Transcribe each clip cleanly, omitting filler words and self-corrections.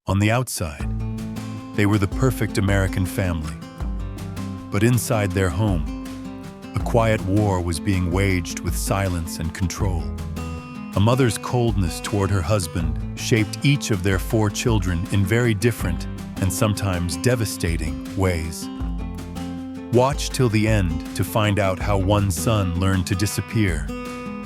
On the outside, they were the perfect American family. But inside their home, a quiet war was being waged with silence and control. A mother's coldness toward her husband shaped each of their 4 children in very different and sometimes devastating ways. Watch till the end to find out how one son learned to disappear,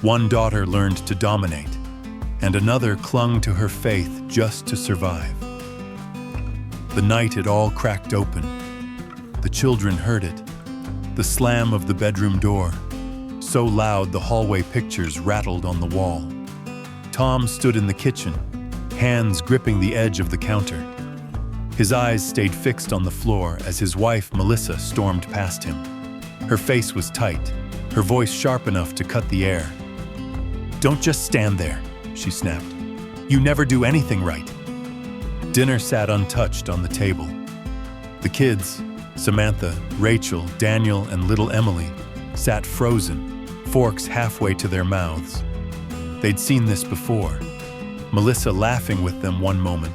one daughter learned to dominate, and another clung to her faith just to survive. The night it all cracked open, the children heard it, the slam of the bedroom door, so loud the hallway pictures rattled on the wall. Tom stood in the kitchen, hands gripping the edge of the counter. His eyes stayed fixed on the floor as his wife, Melissa, stormed past him. Her face was tight, her voice sharp enough to cut the air. "Don't just stand there," she snapped. "You never do anything right." Dinner sat untouched on the table. The kids, Samantha, Rachel, Daniel, and little Emily, sat frozen, forks halfway to their mouths. They'd seen this before, Melissa laughing with them one moment,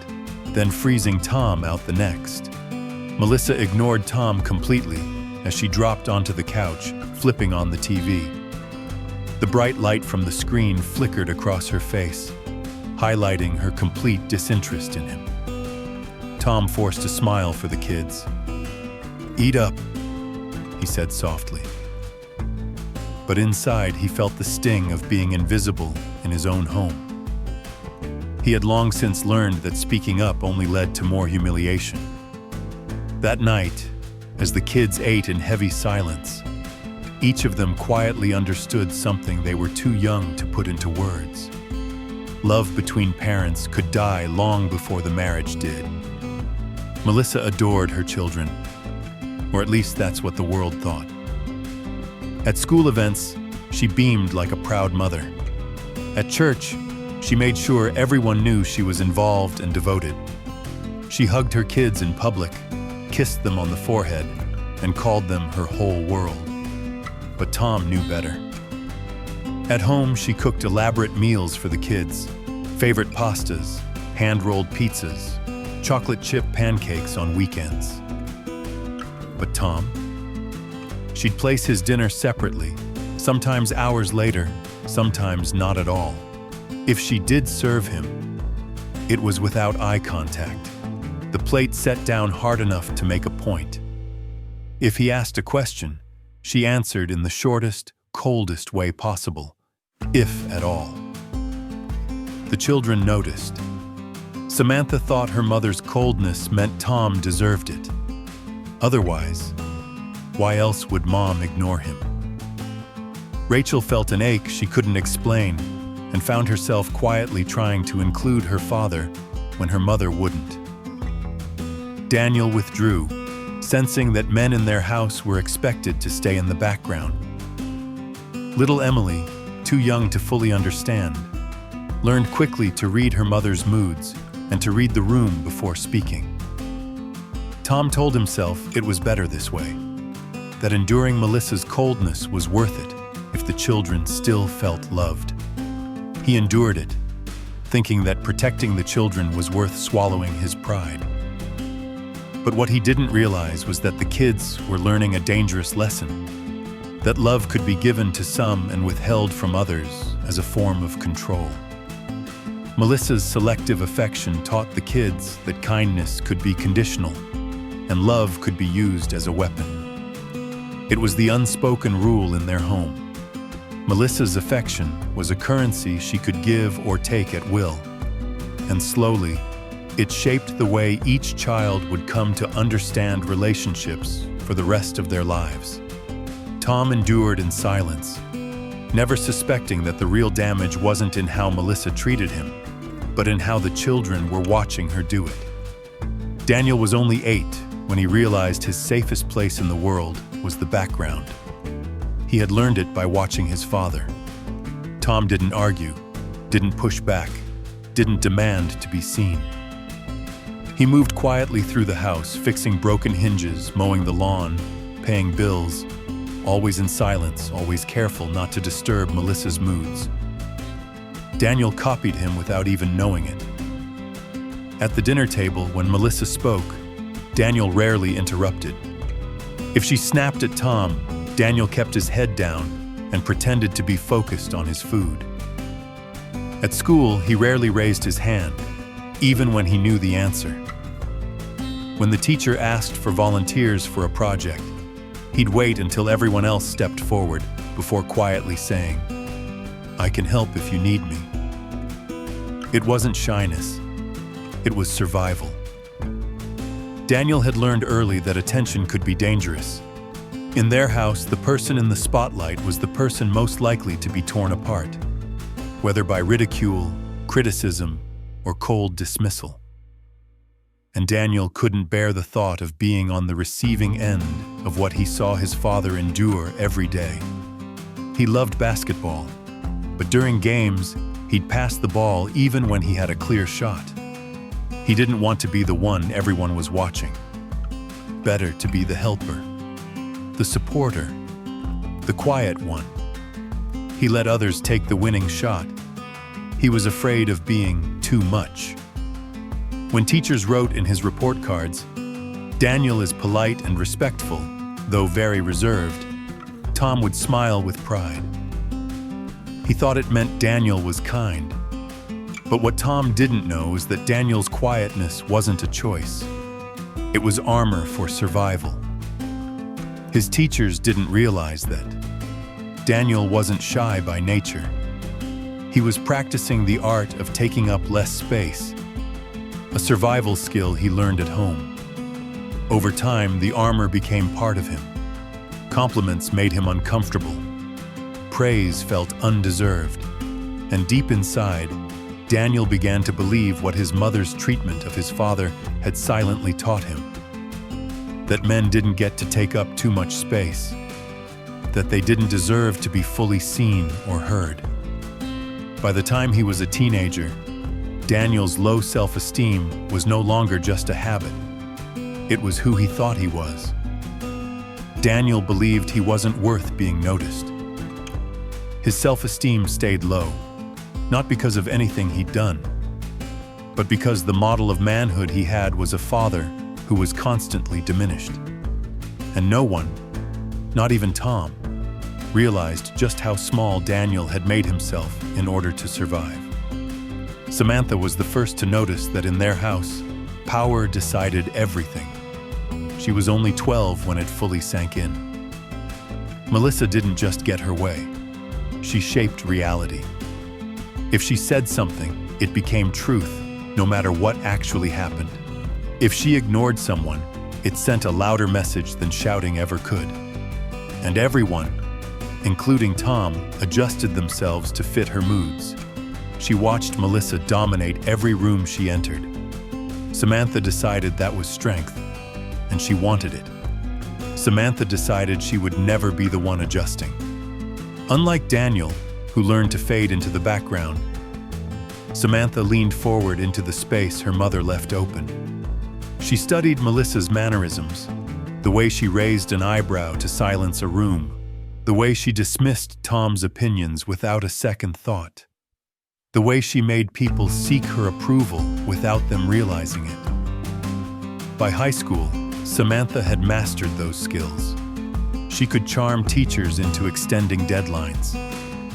then freezing Tom out the next. Melissa ignored Tom completely as she dropped onto the couch, flipping on the TV. The bright light from the screen flickered across her face, highlighting her complete disinterest in him. Tom forced a smile for the kids. "Eat up," he said softly. But inside, he felt the sting of being invisible in his own home. He had long since learned that speaking up only led to more humiliation. That night, as the kids ate in heavy silence, each of them quietly understood something they were too young to put into words. Love between parents could die long before the marriage did. Melissa adored her children, or at least that's what the world thought. At school events, she beamed like a proud mother. At church, she made sure everyone knew she was involved and devoted. She hugged her kids in public, kissed them on the forehead, and called them her whole world. But Tom knew better. At home, she cooked elaborate meals for the kids, favorite pastas, hand-rolled pizzas, chocolate chip pancakes on weekends. But Tom? She'd place his dinner separately, sometimes hours later, sometimes not at all. If she did serve him, it was without eye contact, the plate set down hard enough to make a point. If he asked a question, she answered in the shortest, coldest way possible, if at all. The children noticed. Samantha thought her mother's coldness meant Tom deserved it. Otherwise, why else would Mom ignore him? Rachel felt an ache she couldn't explain and found herself quietly trying to include her father when her mother wouldn't. Daniel withdrew, sensing that men in their house were expected to stay in the background. Little Emily, too young to fully understand, learned quickly to read her mother's moods and to read the room before speaking. Tom told himself it was better this way, that enduring Melissa's coldness was worth it if the children still felt loved. He endured it, thinking that protecting the children was worth swallowing his pride. But what he didn't realize was that the kids were learning a dangerous lesson, that love could be given to some and withheld from others as a form of control. Melissa's selective affection taught the kids that kindness could be conditional, and love could be used as a weapon. It was the unspoken rule in their home. Melissa's affection was a currency she could give or take at will, and slowly, it shaped the way each child would come to understand relationships for the rest of their lives. Tom endured in silence, never suspecting that the real damage wasn't in how Melissa treated him, but in how the children were watching her do it. Daniel was only 8 when he realized his safest place in the world was the background. He had learned it by watching his father. Tom didn't argue, didn't push back, didn't demand to be seen. He moved quietly through the house, fixing broken hinges, mowing the lawn, paying bills, always in silence, always careful not to disturb Melissa's moods. Daniel copied him without even knowing it. At the dinner table, when Melissa spoke, Daniel rarely interrupted. If she snapped at Tom, Daniel kept his head down and pretended to be focused on his food. At school, he rarely raised his hand, even when he knew the answer. When the teacher asked for volunteers for a project, he'd wait until everyone else stepped forward before quietly saying, "I can help if you need me." It wasn't shyness, it was survival. Daniel had learned early that attention could be dangerous. In their house, the person in the spotlight was the person most likely to be torn apart, whether by ridicule, criticism, or cold dismissal. And Daniel couldn't bear the thought of being on the receiving end of what he saw his father endure every day. He loved basketball, but during games, he'd pass the ball even when he had a clear shot. He didn't want to be the one everyone was watching. Better to be the helper, the supporter, the quiet one. He let others take the winning shot. He was afraid of being too much. When teachers wrote in his report cards, "Daniel is polite and respectful, though very reserved," Tom would smile with pride. He thought it meant Daniel was kind. But what Tom didn't know is that Daniel's quietness wasn't a choice. It was armor for survival. His teachers didn't realize that. Daniel wasn't shy by nature. He was practicing the art of taking up less space, a survival skill he learned at home. Over time, the armor became part of him. Compliments made him uncomfortable. Praise felt undeserved. And deep inside, Daniel began to believe what his mother's treatment of his father had silently taught him: that men didn't get to take up too much space, that they didn't deserve to be fully seen or heard. By the time he was a teenager, Daniel's low self-esteem was no longer just a habit. It was who he thought he was. Daniel believed he wasn't worth being noticed. His self-esteem stayed low, not because of anything he'd done, but because the model of manhood he had was a father who was constantly diminished. And no one, not even Tom, realized just how small Daniel had made himself in order to survive. Samantha was the first to notice that in their house, power decided everything. She was only 12 when it fully sank in. Melissa didn't just get her way. She shaped reality. If she said something, it became truth, no matter what actually happened. If she ignored someone, it sent a louder message than shouting ever could. And everyone, including Tom, adjusted themselves to fit her moods. She watched Melissa dominate every room she entered. Samantha decided that was strength, and she wanted it. Samantha decided she would never be the one adjusting. Unlike Daniel, who learned to fade into the background, Samantha leaned forward into the space her mother left open. She studied Melissa's mannerisms, the way she raised an eyebrow to silence a room, the way she dismissed Tom's opinions without a second thought, the way she made people seek her approval without them realizing it. By high school, Samantha had mastered those skills. She could charm teachers into extending deadlines,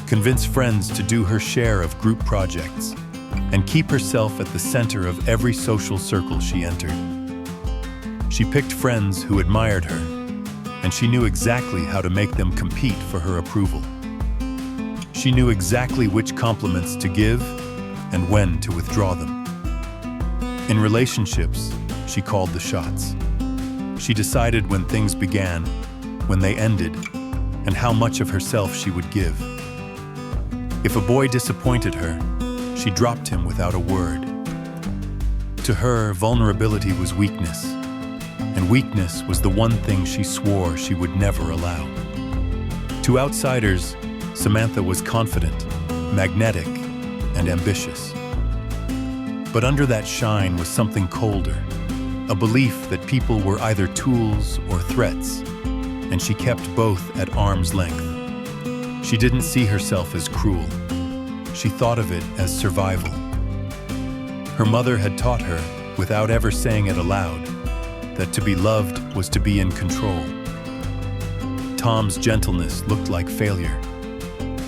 convince friends to do her share of group projects, and keep herself at the center of every social circle she entered. She picked friends who admired her, and she knew exactly how to make them compete for her approval. She knew exactly which compliments to give and when to withdraw them. In relationships, she called the shots. She decided when things began, when they ended, and how much of herself she would give. If a boy disappointed her, she dropped him without a word. To her, vulnerability was weakness, and weakness was the one thing she swore she would never allow. To outsiders, Samantha was confident, magnetic, and ambitious. But under that shine was something colder, a belief that people were either tools or threats, and she kept both at arm's length. She didn't see herself as cruel. She thought of it as survival. Her mother had taught her, without ever saying it aloud, that to be loved was to be in control. Tom's gentleness looked like failure.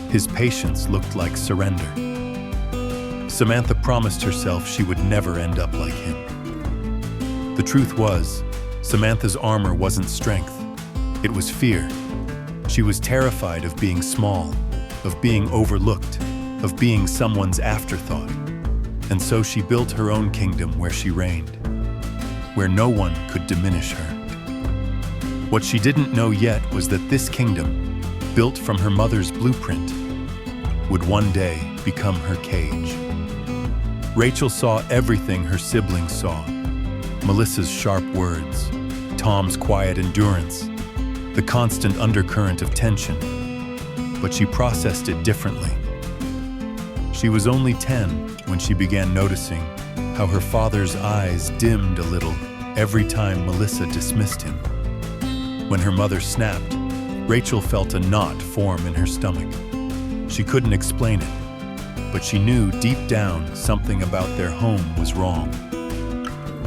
His patience looked like surrender. Samantha promised herself she would never end up like him. The truth was, Samantha's armor wasn't strength. It was fear. She was terrified of being small, of being overlooked, of being someone's afterthought. And so she built her own kingdom where she reigned, where no one could diminish her. What she didn't know yet was that this kingdom, built from her mother's blueprint, would one day become her cage. Rachel saw everything her siblings saw: Melissa's sharp words, Tom's quiet endurance, the constant undercurrent of tension. But she processed it differently. She was only 10 when she began noticing how her father's eyes dimmed a little every time Melissa dismissed him. When her mother snapped, Rachel felt a knot form in her stomach. She couldn't explain it, but she knew deep down something about their home was wrong.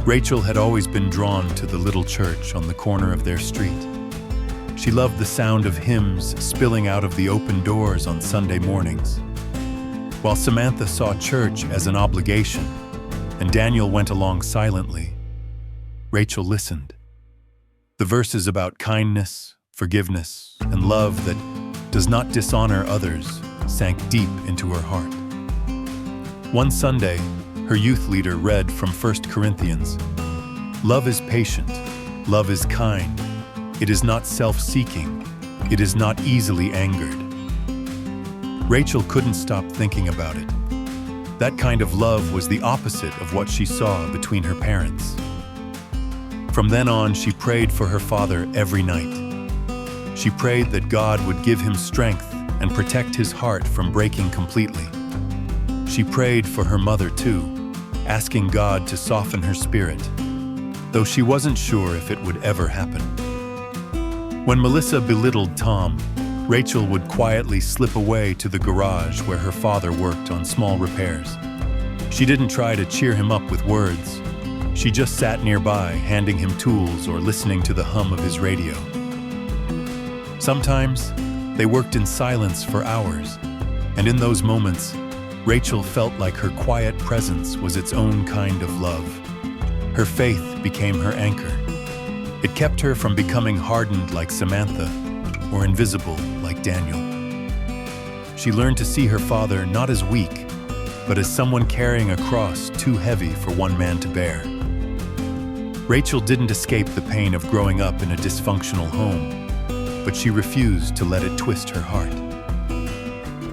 Rachel had always been drawn to the little church on the corner of their street. She loved the sound of hymns spilling out of the open doors on Sunday mornings. While Samantha saw church as an obligation, and Daniel went along silently, Rachel listened. The verses about kindness, forgiveness, and love that does not dishonor others sank deep into her heart. One Sunday, her youth leader read from 1 Corinthians, "Love is patient, love is kind, it is not self-seeking, it is not easily angered." Rachel couldn't stop thinking about it. That kind of love was the opposite of what she saw between her parents. From then on, she prayed for her father every night. She prayed that God would give him strength and protect his heart from breaking completely. She prayed for her mother too, asking God to soften her spirit, though she wasn't sure if it would ever happen. When Melissa belittled Tom, Rachel would quietly slip away to the garage where her father worked on small repairs. She didn't try to cheer him up with words. She just sat nearby, handing him tools or listening to the hum of his radio. Sometimes, they worked in silence for hours, and in those moments, Rachel felt like her quiet presence was its own kind of love. Her faith became her anchor. It kept her from becoming hardened like Samantha or invisible like Daniel. She learned to see her father not as weak, but as someone carrying a cross too heavy for one man to bear. Rachel didn't escape the pain of growing up in a dysfunctional home, but she refused to let it twist her heart.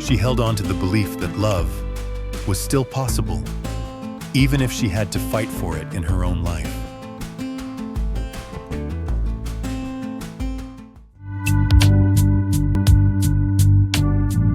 She held on to the belief that love was still possible, even if she had to fight for it in her own life.